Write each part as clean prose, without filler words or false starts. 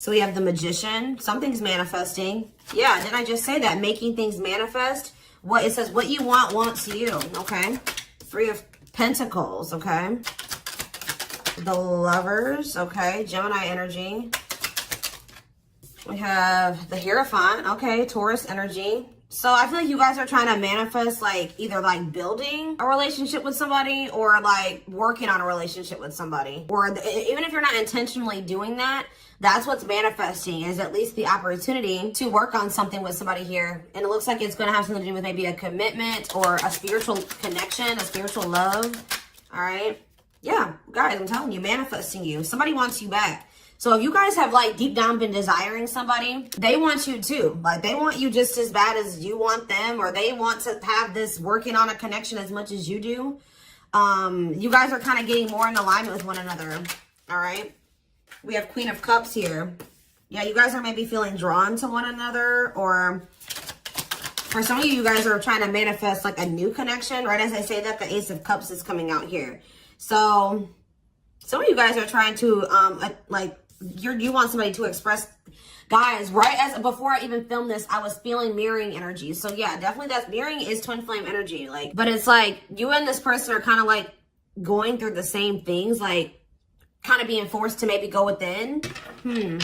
So we have the Magician. Something's manifesting. Yeah, didn't I just say that? Making things manifest. What it says, what you want wants you. Okay. Three of Pentacles. Okay. The Lovers. Okay. Gemini energy. We have the Hierophant. Okay. Taurus energy. So I feel like you guys are trying to manifest like either like building a relationship with somebody or like working on a relationship with somebody. Or even if you're not intentionally doing that, that's what's manifesting, is at least the opportunity to work on something with somebody here. And it looks like it's going to have something to do with maybe a commitment or a spiritual connection, a spiritual love. All right. Yeah, guys, I'm telling you, manifesting you. Somebody wants you back. So if you guys have like deep down been desiring somebody, they want you too. Like they want you just as bad as you want them, or they want to have this working on a connection as much as you do. You guys are kind of getting more in alignment with one another. All right. We have Queen of Cups here. Yeah, you guys are maybe feeling drawn to one another, or for some of you, you guys are trying to manifest like a new connection. Right as I say that, the Ace of Cups is coming out here. So some of you guys are trying to you want somebody to express. Guys, right as before I even filmed this, I was feeling mirroring energy. So yeah, definitely that's mirroring is twin flame energy. Like, but it's like you and this person are kind of like going through the same things, like kind of being forced to maybe go within.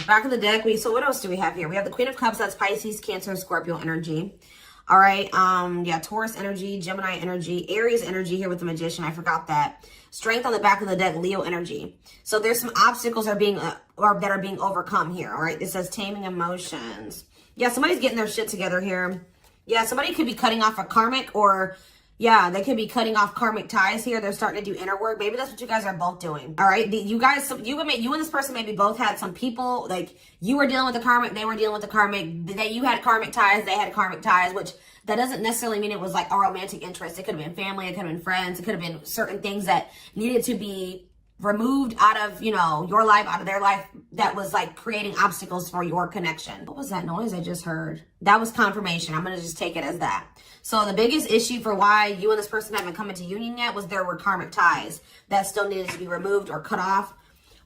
Back of the deck, so what else do we have here? We have the Queen of Cups, that's Pisces, Cancer, Scorpio energy. All right, yeah, Taurus energy, Gemini energy, Aries energy here with the Magician. I forgot that. Strength on the back of the deck, Leo energy. So there's some obstacles that are being overcome here. All right, it says taming emotions. Yeah, somebody's getting their shit together here. Yeah, somebody could be cutting off a karmic, or yeah, they could be cutting off karmic ties here. They're starting to do inner work. Maybe that's what you guys are both doing. All right, you and this person maybe both had some people, like you were dealing with the karmic, they were dealing with the karmic. You had karmic ties, they had karmic ties, which that doesn't necessarily mean it was like a romantic interest. It could have been family, it could have been friends, it could have been certain things that needed to be removed out of, you know, your life, out of their life, that was like creating obstacles for your connection. What was that noise I just heard? That was confirmation. I'm going to just take it as that. So the biggest issue for why you and this person haven't come into union yet was there were karmic ties that still needed to be removed or cut off.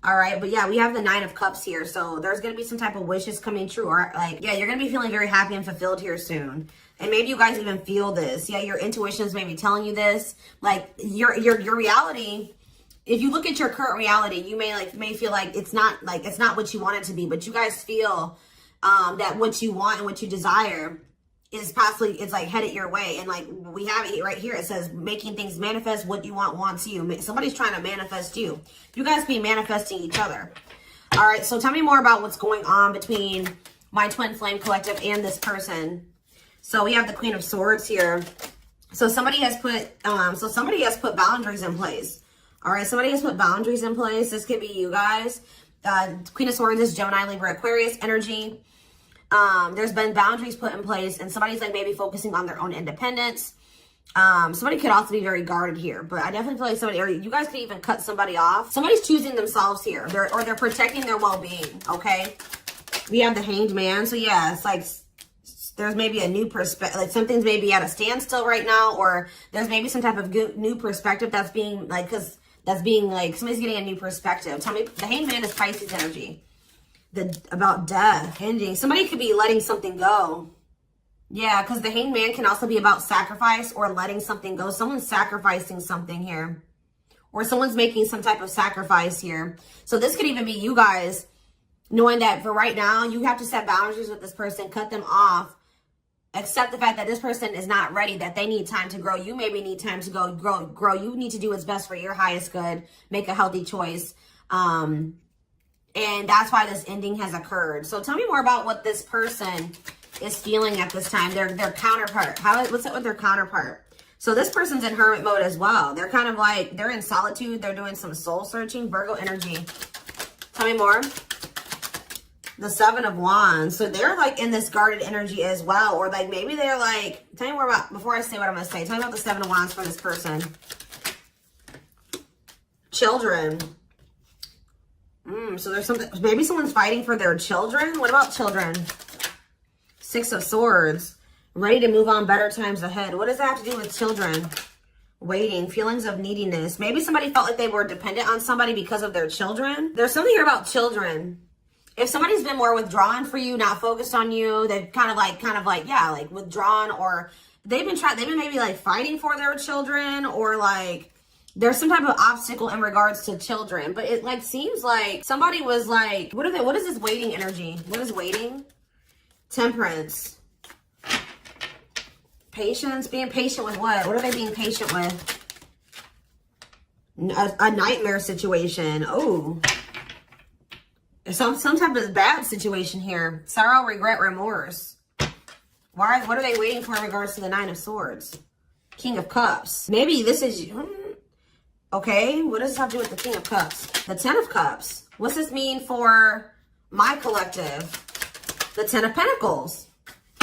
All right. But yeah, we have the Nine of Cups here. So there's going to be some type of wishes coming true, or like, yeah, you're going to be feeling very happy and fulfilled here soon. And maybe you guys even feel this. Yeah, your intuition is maybe telling you this. Like your reality, if you look at your current reality, you may feel like it's not what you want it to be, but you guys feel that what you want and what you desire is possibly, it's like headed your way. And like we have it right here, it says making things manifest, what you want wants you. Somebody's trying to manifest you. You guys be manifesting each other. All right, so tell me more about what's going on between my twin flame collective and this person. So we have the Queen of Swords here. So somebody has put boundaries in place. All right, somebody has put boundaries in place. This could be you guys. Queen of Swords is Gemini, Libra, Aquarius energy. There's been boundaries put in place, and somebody's like maybe focusing on their own independence. Somebody could also be very guarded here, but I definitely feel like somebody, or you guys could even cut somebody off. Somebody's choosing themselves here, they're protecting their well-being. Okay, we have the Hanged Man. So yeah, it's like there's maybe a new perspective, like something's maybe at a standstill right now, or there's maybe some type of new perspective that's being like, somebody's getting a new perspective. Tell me, the Hanged Man is Pisces energy. About death, ending. Somebody could be letting something go. Yeah, because the Hanged Man can also be about sacrifice or letting something go. Someone's sacrificing something here, or someone's making some type of sacrifice here. So this could even be you guys knowing that for right now, you have to set boundaries with this person, cut them off, accept the fact that this person is not ready, that they need time to grow. You maybe need time to grow. You need to do what's best for your highest good, make a healthy choice. And that's why this ending has occurred. So tell me more about what this person is feeling at this time. Their counterpart. What's up with their counterpart? So this person's in hermit mode as well. They're kind of like, they're in solitude. They're doing some soul searching. Virgo energy. Tell me more. The Seven of Wands. So they're like in this guarded energy as well. Or like maybe they're like, tell me more about, before I say what I'm going to say, tell me about the Seven of Wands for this person. Children. So there's something, maybe someone's fighting for their children. What about children? Six of Swords. Ready to move on, better times ahead. What does that have to do with children? Waiting, feelings of neediness. Maybe somebody felt like they were dependent on somebody because of their children. There's something here about children. If somebody's been more withdrawn for you, not focused on you, they've kind of like, yeah, like withdrawn, or they've been maybe like fighting for their children, or like there's some type of obstacle in regards to children. But it like seems like somebody was like, what is this waiting energy? What is waiting? Temperance. Patience. Being patient with what? What are they being patient with? A nightmare situation. Oh. Some type of bad situation here. Sorrow, regret, remorse. Why? What are they waiting for in regards to the Nine of Swords? King of Cups. Maybe this is... Okay, what does this have to do with the King of Cups? The Ten of Cups. What's this mean for my collective? The Ten of Pentacles.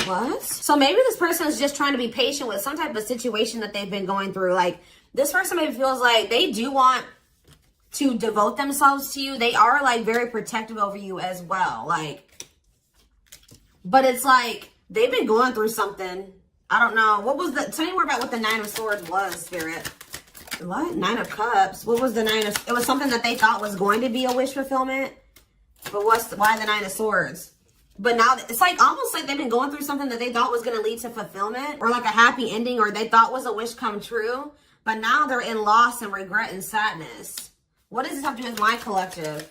What? So maybe this person is just trying to be patient with some type of situation that they've been going through. Like, this person maybe feels like they do want to devote themselves to you. They are like very protective over you as well. Like, but it's like they've been going through something. I don't know. What was the, tell me more about what the Nine of Swords was, Spirit. What? Nine of Cups. What was the Nine of, it was something that they thought was going to be a wish fulfillment. But why the Nine of Swords? But now it's like almost like they've been going through something that they thought was going to lead to fulfillment, or like a happy ending, or they thought was a wish come true. But now they're in loss and regret and sadness. What does this have to do with my collective?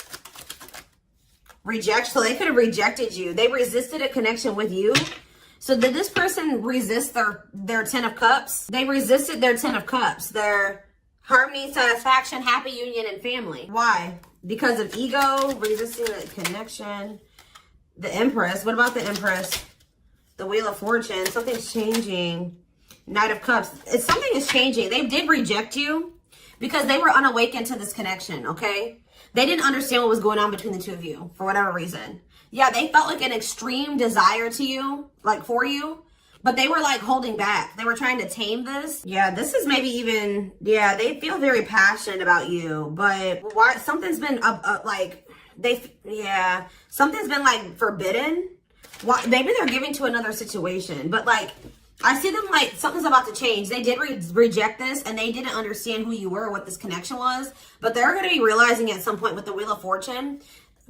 Reject. So they could have rejected you. They resisted a connection with you. So did this person resist their Ten of Cups? They resisted their Ten of Cups. Their harmony, satisfaction, happy union, and family. Why? Because of ego, resisting a connection. The Empress. What about the Empress? The Wheel of Fortune. Something's changing. Knight of Cups. It's something is changing. They did reject you because they were unawakened to this connection, okay? They didn't understand what was going on between the two of you for whatever reason. Yeah, they felt like an extreme desire to you, like for you, but they were like holding back. They were trying to tame this. Yeah, this is maybe even, yeah, they feel very passionate about you, but why? Something's been something's been like forbidden. Why? Maybe they're giving to another situation, but like, I see them like something's about to change. They did reject this, and they didn't understand who you were, what this connection was. But they're going to be realizing at some point with the Wheel of Fortune,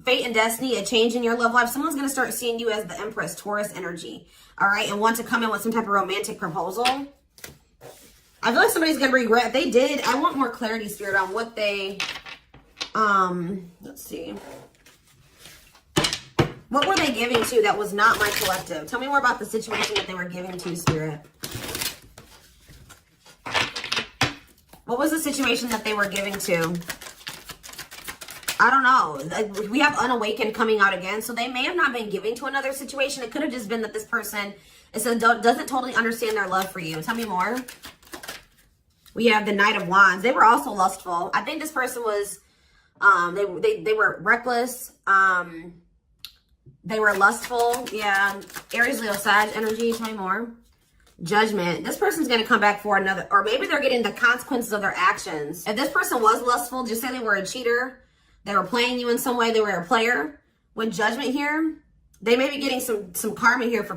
fate and destiny, a change in your love life. Someone's going to start seeing you as the Empress, Taurus energy. All right, and want to come in with some type of romantic proposal. I feel like somebody's going to regret. They did. I want more clarity, Spirit, on what they, let's see. What were they giving to that was not my collective? Tell me more about the situation that they were giving to, Spirit. What was the situation that they were giving to? I don't know. We have unawakened coming out again. So they may have not been giving to another situation. It could have just been that this person doesn't totally understand their love for you. Tell me more. We have the Knight of Wands. They were also lustful. I think this person was, they were reckless. They were lustful. Yeah. Aries, Leo, Sag energy. Tell me more. Judgment. This person's going to come back for another, or maybe they're getting the consequences of their actions. If this person was lustful, just say they were a cheater. They were playing you in some way. They were a player. With Judgment here, they may be getting some karma here for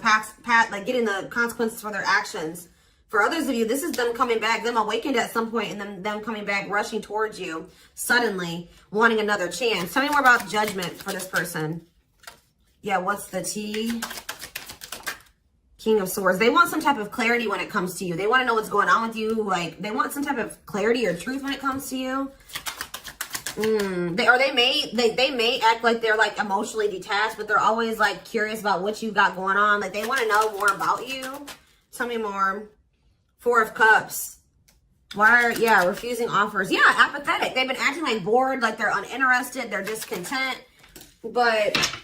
like getting the consequences for their actions. For others of you, this is them coming back, them awakened at some point, and then them coming back, rushing towards you suddenly, wanting another chance. Tell me more about Judgment for this person. Yeah, what's the T? King of Swords. They want some type of clarity when it comes to you. They want to know what's going on with you. Like, they want some type of clarity or truth when it comes to you. They may act like they're like emotionally detached, but they're always like curious about what you got going on. Like, they want to know more about you. Tell me more. Four of Cups. Refusing offers. Yeah, apathetic. They've been acting like bored, like they're uninterested, they're discontent. But,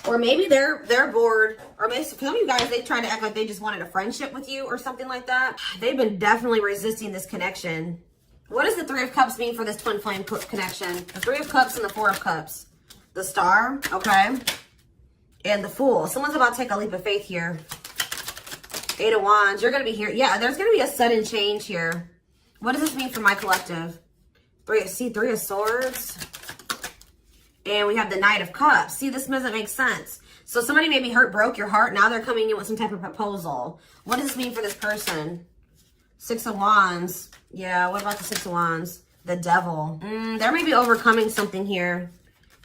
or maybe they're bored, or maybe some of you guys, they try to act like they just wanted a friendship with you or something like that. They've been definitely resisting this connection. What does the Three of Cups mean for this twin flame connection? The Three of Cups and the Four of Cups. The Star, okay. And the Fool. Someone's about to take a leap of faith here. Eight of Wands. You're going to be here. Yeah, there's going to be a sudden change here. What does this mean for my collective? Three of Swords. And we have the Knight of Cups. See, this doesn't make sense. So somebody maybe broke your heart. Now they're coming in with some type of proposal. What does this mean for this person? Six of Wands. Yeah, what about the Six of Wands? The Devil. They're maybe overcoming something here.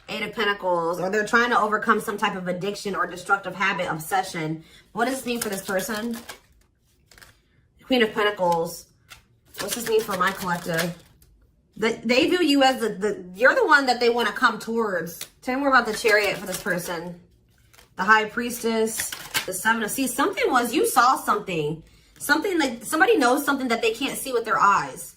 Eight of Pentacles, or they're trying to overcome some type of addiction or destructive habit, obsession. What does this mean for this person? Queen of Pentacles. What's this mean for my collective? They view you as you're the one that they want to come towards. Tell me more about the Chariot for this person. The High Priestess, the Seven of Seas. Something was, you saw something. Something like somebody knows something that they can't see with their eyes.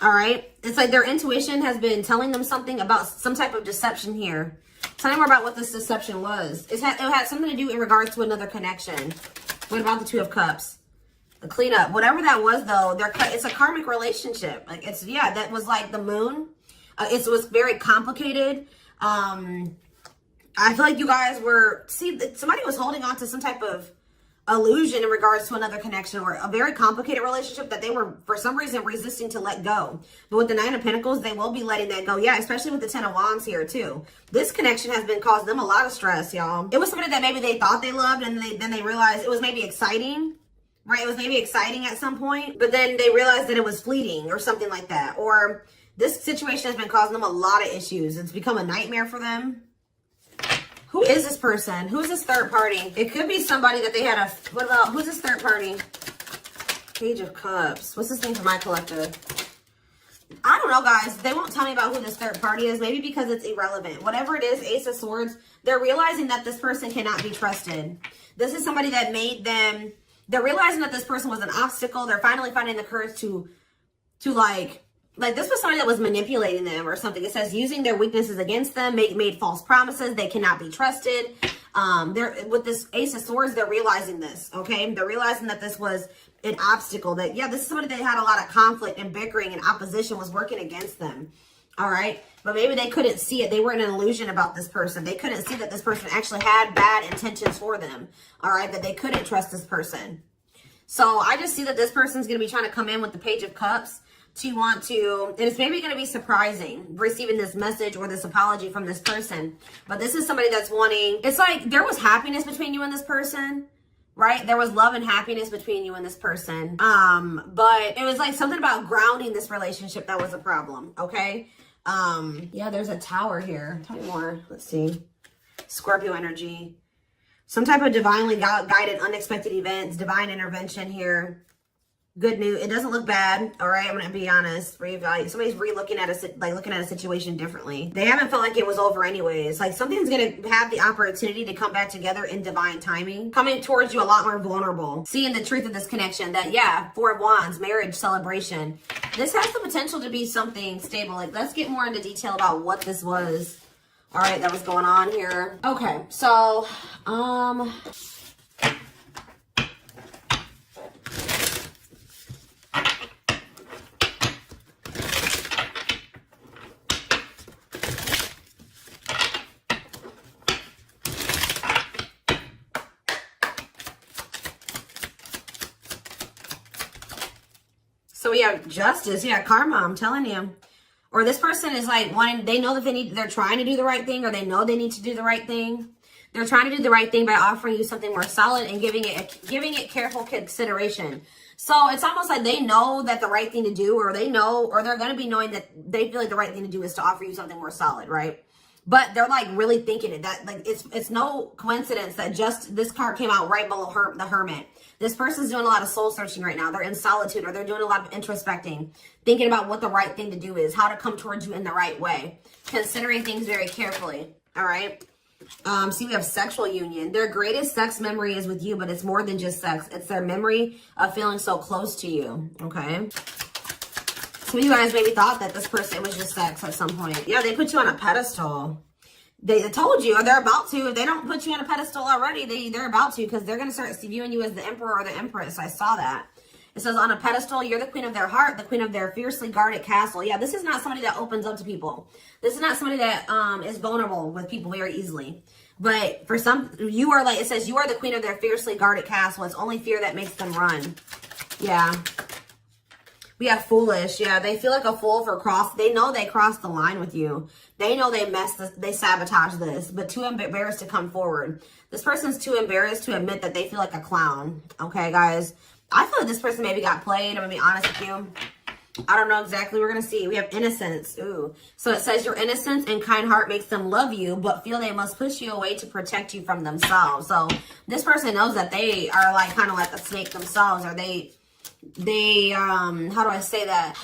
All right. It's like their intuition has been telling them something about some type of deception here. Tell me more about what this deception was. It had something to do in regards to another connection. What about the Two of Cups? The cleanup. Whatever that was, though, it's a karmic relationship. Like, it's, yeah, that was like the moon. It was very complicated. I feel like you guys were, somebody was holding on to some type of illusion in regards to another connection or a very complicated relationship that they were for some reason resisting to let go. But with the Nine of Pentacles, they will be letting that go. Yeah, especially with the Ten of Wands here too. This connection has been causing them a lot of stress, y'all. It was somebody that maybe they thought they loved, and then they realized it was maybe exciting, right? It was maybe exciting at some point, but then they realized that it was fleeting or something like that. Or this situation has been causing them a lot of issues. It's become a nightmare for them. Who is this person? Who's this third party? It could be somebody that they had what about, who's this third party? Page of Cups. What's this thing for my collective? I don't know, guys. They won't tell me about who this third party is. Maybe because it's irrelevant. Whatever it is, Ace of Swords, they're realizing that this person cannot be trusted. This is somebody that made them, they're realizing that this person was an obstacle. They're finally finding the courage to like this was somebody that was manipulating them or something. It says using their weaknesses against them, made false promises. They cannot be trusted. They're with this Ace of Swords, they're realizing this, okay? They're realizing that this was an obstacle, that, yeah, this is somebody that had a lot of conflict and bickering and opposition was working against them, all right? But maybe they couldn't see it. They were in an illusion about this person. They couldn't see that this person actually had bad intentions for them, all right? That they couldn't trust this person. So I just see that this person's going to be trying to come in with the Page of Cups to want to, and it's maybe going to be surprising receiving this message or this apology from this person. But this is somebody that's wanting, it's like there was happiness between you and this person, right? There was love and happiness between you and this person. But it was like something about grounding this relationship that was a problem, okay? Yeah, there's a Tower here. Tell me more. Let's see. Scorpio energy. Some type of divinely guided unexpected events, divine intervention here. Good news. It doesn't look bad. All right. I'm going to be honest. Reevaluate. Somebody's looking at a situation differently. They haven't felt like it was over anyways. Like something's going to have the opportunity to come back together in divine timing. Coming towards you a lot more vulnerable. Seeing the truth of this connection that, yeah, Four of Wands, marriage, celebration. This has the potential to be something stable. Like, let's get more into detail about what this was. All right. That was going on here. Okay. So, so we have Justice. Yeah, karma, I'm telling you. Or this person is like wanting, they know that they're trying to do the right thing, or they know they need to do the right thing. They're trying to do the right thing by offering you something more solid and giving it careful consideration. So it's almost like they know that the right thing to do, or they know, or they're going to be knowing that they feel like the right thing to do is to offer you something more solid, right? But they're like really thinking it. That like it's no coincidence that just this card came out right below the Hermit. This person's doing a lot of soul searching right now. They're in solitude, or they're doing a lot of introspecting, thinking about what the right thing to do is, how to come towards you in the right way, considering things very carefully. All right. See, we have sexual union. Their greatest sex memory is with you, but it's more than just sex. It's their memory of feeling so close to you. Okay. Some of you guys maybe thought that this person was just sex at some point. Yeah, they put you on a pedestal. They told you, or they're about to. If they don't put you on a pedestal already, they're about to, because they're going to start viewing you as the emperor or the empress. I saw that. It says on a pedestal, you're the queen of their heart, the queen of their fiercely guarded castle. Yeah, this is not somebody that opens up to people. This is not somebody that is vulnerable with people very easily. But for some, you are like, it says you are the queen of their fiercely guarded castle. It's only fear that makes them run. Yeah. We have foolish. Yeah, they feel like a fool for they know they crossed the line with you. They know they sabotaged this, but too embarrassed to come forward. This person's too embarrassed to admit that they feel like a clown. Okay, guys. I feel like this person maybe got played. I'm going to be honest with you. I don't know exactly. We're going to see. We have innocence. Ooh. So it says your innocence and kind heart makes them love you, but feel they must push you away to protect you from themselves. So this person knows that they are like kind of like a snake themselves, or they how do I say that?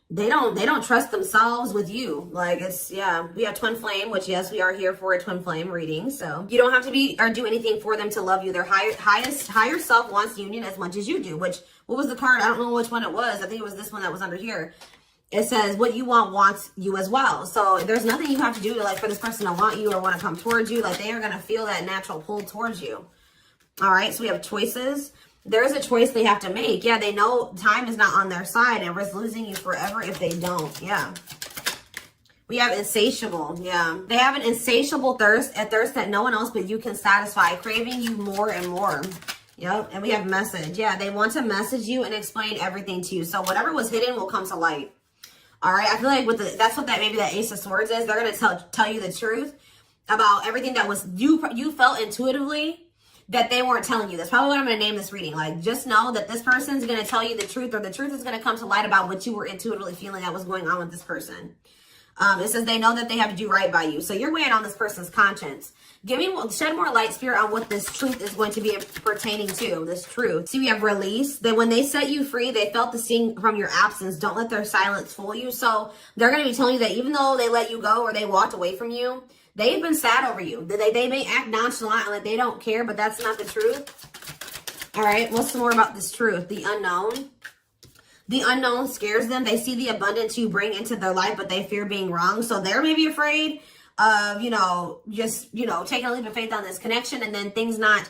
They don't trust themselves with you. Like, it's, yeah, we have twin flame, which, yes, we are here for a twin flame reading. So you don't have to be or do anything for them to love you. Their higher self wants union as much as you do. Which, what was the card? I don't know which one it was. I think it was this one that was under here. It says what you want wants you as well. So there's nothing you have to do to, like, for this person to want you or want to come towards you. Like, they are going to feel that natural pull towards you. All right, so we have choices. There is a choice they have to make. Yeah, they know time is not on their side and risk losing you forever if they don't. Yeah. We have insatiable. Yeah. They have an insatiable thirst, a thirst that no one else but you can satisfy, craving you more and more. Yep. And we have message. Yeah, they want to message you and explain everything to you. So whatever was hidden will come to light. All right. I feel like that's what maybe that Ace of Swords is. They're going to tell you the truth about everything that was you felt intuitively that they weren't telling you. That's probably what I'm going to name this reading. Like, just know that this person's going to tell you the truth, or the truth is going to come to light about what you were intuitively feeling that was going on with this person. It says they know that they have to do right by you. So you're weighing on this person's conscience. Shed more light, Spirit, on what this truth is going to be pertaining to, this truth. See, we have release. That when they set you free, they felt the sting from your absence. Don't let their silence fool you. So they're going to be telling you that even though they let you go or they walked away from you, they've been sad over you. They may act nonchalant, like they don't care, but that's not the truth. All right, what's some more about this truth? The unknown. The unknown scares them. They see the abundance you bring into their life, but they fear being wrong. So they're maybe afraid of, just, taking a leap of faith on this connection and then things not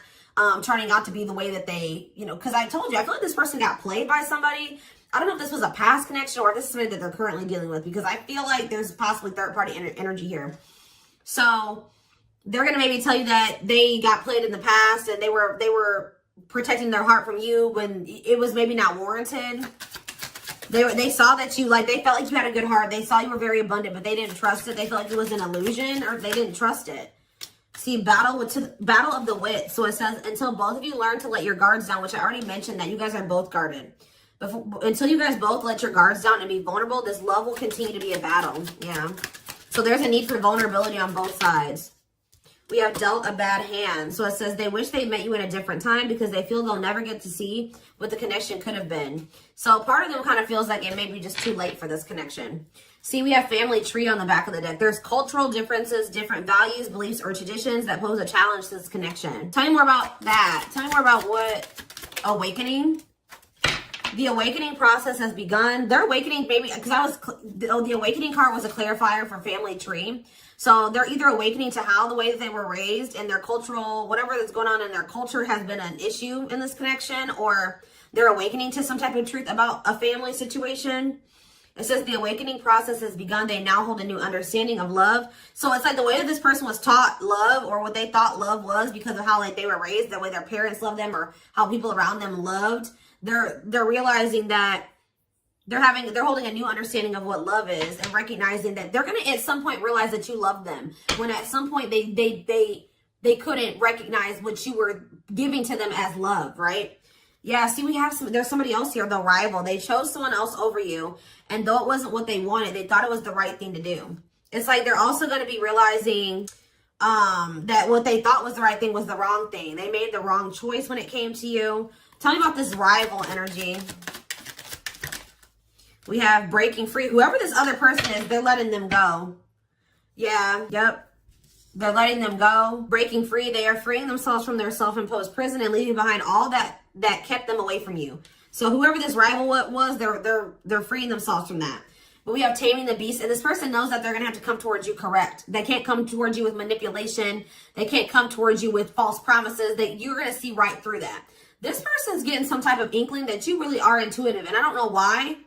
turning out to be the way that they, because I told you, I feel like this person got played by somebody. I don't know if this was a past connection or if this is somebody that they're currently dealing with, because I feel like there's possibly third-party energy here. So they're going to maybe tell you that they got played in the past and they were protecting their heart from you when it was maybe not warranted. They saw that you, like, they felt like you had a good heart. They saw you were very abundant, but they didn't trust it. They felt like it was an illusion, or they didn't trust it. See, battle of the wit. So it says, until both of you learn to let your guards down, which I already mentioned that you guys are both guarded. Until you guys both let your guards down and be vulnerable, this love will continue to be a battle. Yeah. So there's a need for vulnerability on both sides. We have dealt a bad hand. So it says they wish they met you in a different time because they feel they'll never get to see what the connection could have been. So part of them kind of feels like it may be just too late for this connection. See, we have family tree on the back of the deck. There's cultural differences, different values, beliefs, or traditions that pose a challenge to this connection. Tell me more about that. Tell me more about what awakening. The awakening process has begun. Their awakening, maybe, because the awakening card was a clarifier for family tree. So they're either awakening to how the way that they were raised and their cultural, whatever that's going on in their culture has been an issue in this connection, or they're awakening to some type of truth about a family situation. It says the awakening process has begun. They now hold a new understanding of love. So it's like the way that this person was taught love, or what they thought love was because of how like they were raised, the way their parents loved them or how people around them loved. They're realizing that they're holding a new understanding of what love is, and recognizing that they're going to at some point realize that you love them, when at some point they couldn't recognize what you were giving to them as love, right? Yeah, see, there's somebody else here, the rival. They chose someone else over you, and though it wasn't what they wanted, they thought it was the right thing to do. It's like they're also going to be realizing that what they thought was the right thing was the wrong thing. They made the wrong choice when it came to you. Tell me about this rival energy. We have breaking free. Whoever this other person is, they're letting them go. Yeah, yep. They're letting them go. Breaking free. They are freeing themselves from their self-imposed prison and leaving behind all that kept them away from you. So whoever this rival was, they're freeing themselves from that. But we have taming the beast, and this person knows that they're going to have to come towards you correct. They can't come towards you with manipulation. They can't come towards you with false promises. That you're going to see right through that. This person's getting some type of inkling that you really are intuitive, and I don't know why.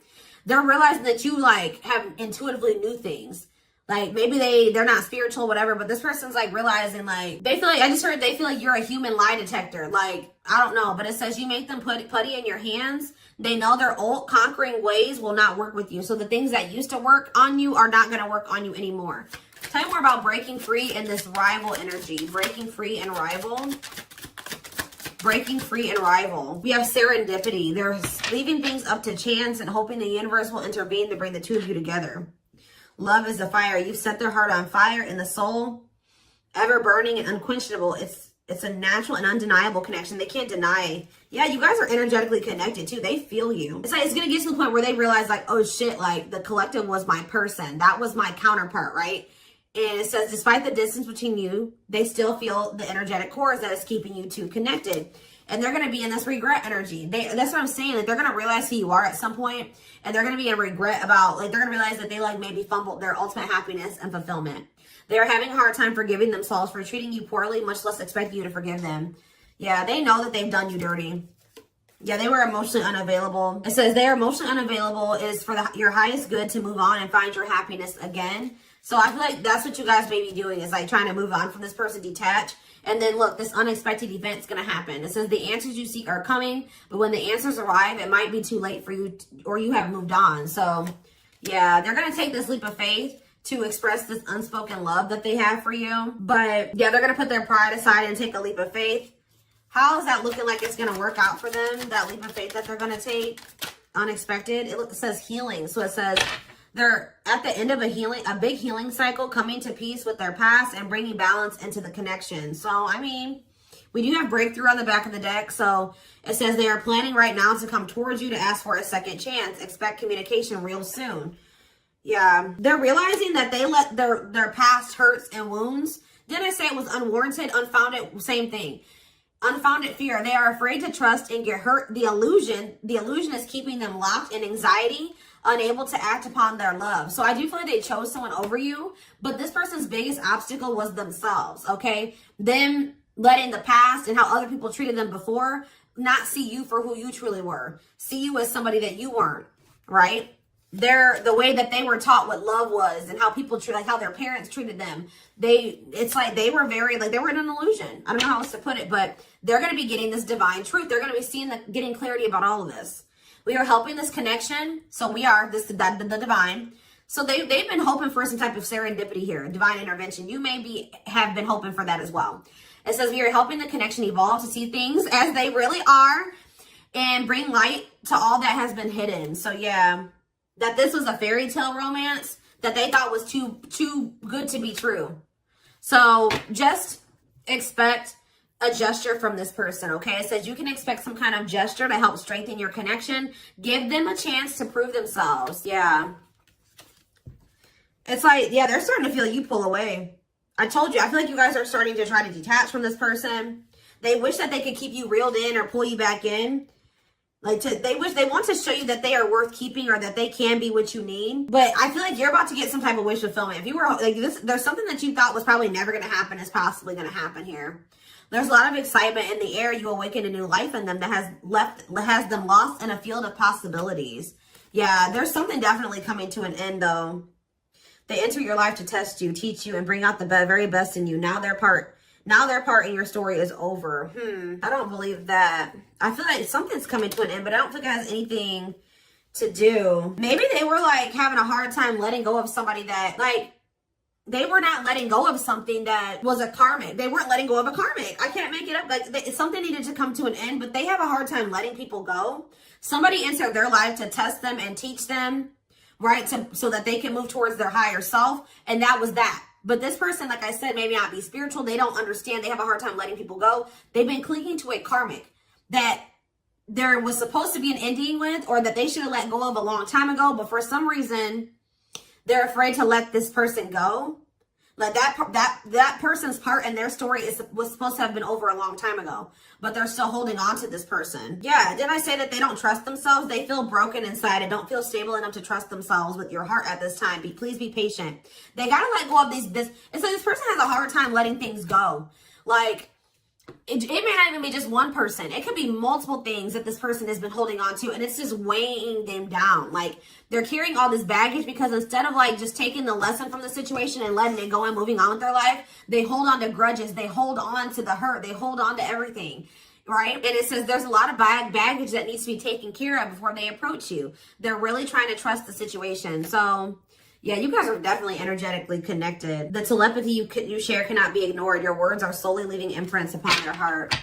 They're realizing that you like have intuitively knew things. Like maybe they're not spiritual, whatever, but this person's like realizing like they feel like, I just heard they feel like you're a human lie detector. Like, I don't know, but it says you make them putty in your hands. They know their old conquering ways will not work with you. So the things that used to work on you are not going to work on you anymore. Tell me more about breaking free and this rival energy. Breaking free and rival. breaking free and rival. We have serendipity. They're leaving things up to chance and hoping the universe will intervene to bring the two of you together. Love is a fire. You've set their heart on fire in the soul, ever burning and unquenchable. It's a natural and undeniable connection. They can't deny. Yeah, you guys are energetically connected too. They feel you. It's like it's gonna get to the point where they realize, like, oh shit, like the collective was my person. That was my counterpart, right? And it says, despite the distance between you, they still feel the energetic core that is keeping you two connected. And they're going to be in this regret energy. That's what I'm saying. Like, they're going to realize who you are at some point, and they're going to be in regret about, like, they're going to realize that they, like, maybe fumbled their ultimate happiness and fulfillment. They're having a hard time forgiving themselves for treating you poorly, much less expect you to forgive them. Yeah, they know that they've done you dirty. Yeah, they were emotionally unavailable. It says they are emotionally unavailable is for your highest good to move on and find your happiness again. So I feel like that's what you guys may be doing, is like trying to move on from this person, detach. And then look, this unexpected event's going to happen. It says the answers you seek are coming, but when the answers arrive, it might be too late for you or you have moved on. So yeah, they're going to take this leap of faith to express this unspoken love that they have for you. But yeah, they're going to put their pride aside and take a leap of faith. How is that looking like it's going to work out for them? That leap of faith that they're going to take, unexpected. It says healing. So it says they're at the end of a big healing cycle, coming to peace with their past and bringing balance into the connection. So, I mean, we do have breakthrough on the back of the deck. So it says they are planning right now to come towards you to ask for a second chance. Expect communication real soon. Yeah, they're realizing that they let their past hurts and wounds. Didn't I say it was unwarranted, unfounded? Same thing. Unfounded fear. They are afraid to trust and get hurt. The illusion is keeping them locked in anxiety, unable to act upon their love. So I do feel like they chose someone over you, but this person's biggest obstacle was themselves, okay? Them letting the past and how other people treated them before not see you for who you truly were. See you as somebody that you weren't, right? The way that they were taught what love was and how people treat, like how their parents treated them. It's like they were very, like they were in an illusion. I don't know how else to put it, but they're going to be getting this divine truth. They're going to be seeing getting clarity about all of this. We are helping this connection. So we are the divine. So they've been hoping for some type of serendipity here, divine intervention. You may have been hoping for that as well. It says we are helping the connection evolve to see things as they really are and bring light to all that has been hidden. So yeah, that this was a fairy tale romance that they thought was too good to be true. So just expect a gesture from this person, okay? It says you can expect some kind of gesture to help strengthen your connection. Give them a chance to prove themselves. Yeah. It's like, yeah, they're starting to feel you pull away. I told you, I feel like you guys are starting to try to detach from this person. They wish that they could keep you reeled in or pull you back in. They want to show you that they are worth keeping or that they can be what you need. But I feel like you're about to get some type of wish fulfillment. If you were like this, there's something that you thought was probably never going to happen is possibly going to happen here. There's a lot of excitement in the air. You awaken a new life in them that has them lost in a field of possibilities. Yeah, there's something definitely coming to an end though. They enter your life to test you, teach you, and bring out the very best in you. Now their part in your story is over. I don't believe that. I feel like something's coming to an end, but I don't think it has anything to do. Maybe they were like having a hard time letting go of somebody that, like, they were not letting go of something that was a karmic. They weren't letting go of a karmic. I can't make it up. Like, something needed to come to an end, but they have a hard time letting people go. Somebody entered their life to test them and teach them, right? So that they can move towards their higher self. And that was that. But this person, like I said, maybe not be spiritual. They don't understand. They have a hard time letting people go. They've been clinging to a karmic that there was supposed to be an ending with, or that they should have let go of a long time ago. But for some reason, they're afraid to let this person go. Like that person's part in their story was supposed to have been over a long time ago, but they're still holding on to this person. Yeah, didn't I say that they don't trust themselves? They feel broken inside and don't feel stable enough to trust themselves with your heart at this time. Please be patient. They gotta let go of this. And so this person has a hard time letting things go. Like, it may not even be just one person. It could be multiple things that this person has been holding on to, and it's just weighing them down. Like, they're carrying all this baggage because instead of like just taking the lesson from the situation and letting it go and moving on with their life, they hold on to grudges. They hold on to the hurt. They hold on to everything, right? And it says there's a lot of baggage that needs to be taken care of before they approach you. They're really trying to trust the situation. So yeah, you guys are definitely energetically connected. The telepathy you share cannot be ignored. Your words are slowly leaving imprints upon their heart.